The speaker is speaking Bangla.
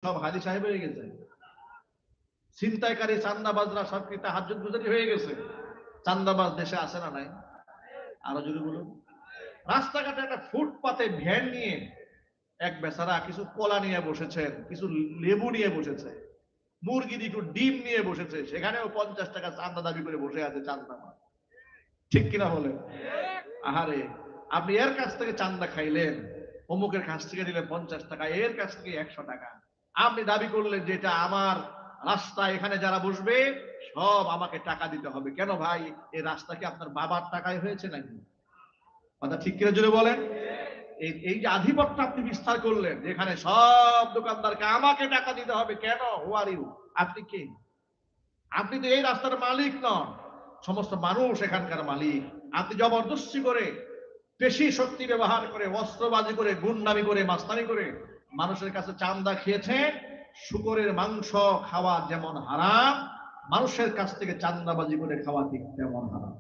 সব হাজি সাহেব হয়ে গেছে, ছিনতাইকারী চান্দাবাজরা সব কি তাহাজ্জুদ গুজারি হয়ে গেছে? চান্দাবাজ দেশে আছে না নাই? আরো যদি বলুন, রাস্তাঘাটে একটা ফুটপাতে ভ্যান নিয়ে এক বেচারা কিছু কলা নিয়ে বসেছেন, কিছু লেবু নিয়ে বসেছে, মুরগির একটু ডিম নিয়ে বসেছে, সেখানেও 50 টাকা চান্দা দাবি করে বসে আছে চান্দাবাজ। ঠিক কিনা বলেন? আহারে, আপনি এর কাছ থেকে চান্দা খাইলেন, অমুকের কাছ থেকে নিলেন 50 টাকা, এর কাছ থেকে 100 টাকা, আপনি দাবি করলেন যে এটা আমার রাস্তা, এখানে যারা বসবে সব আমাকে টাকা দিতে হবে। কেন ভাই, এই রাস্তা কি আপনার বাবার টাকায় হয়েছে নাকি? কথা ঠিক কিনা জুড়ে বলেন। এই যে আধিপত্য আপনি বিস্তার করলেন, যেখানে সব দোকানদারকে আমাকে টাকা দিতে হবে, কেন? হু আর ইউ? আপনি কে? আপনি তো এই রাস্তার মালিক নন, সমস্ত মানুষ এখানকার মালিক। আপনি জবরদস্তি করে, পেশি শক্তি ব্যবহার করে, অস্ত্রবাজি করে, গুন্ডামি করে, মাস্তানি করে মানুষের কাছে চান্দা খেয়েছেন। শুকরের মাংস খাওয়া যেমন হারাম, মানুষের কাছ থেকে চান্দাবাজি করে খাওয়া ঠিক তেমন হারাম।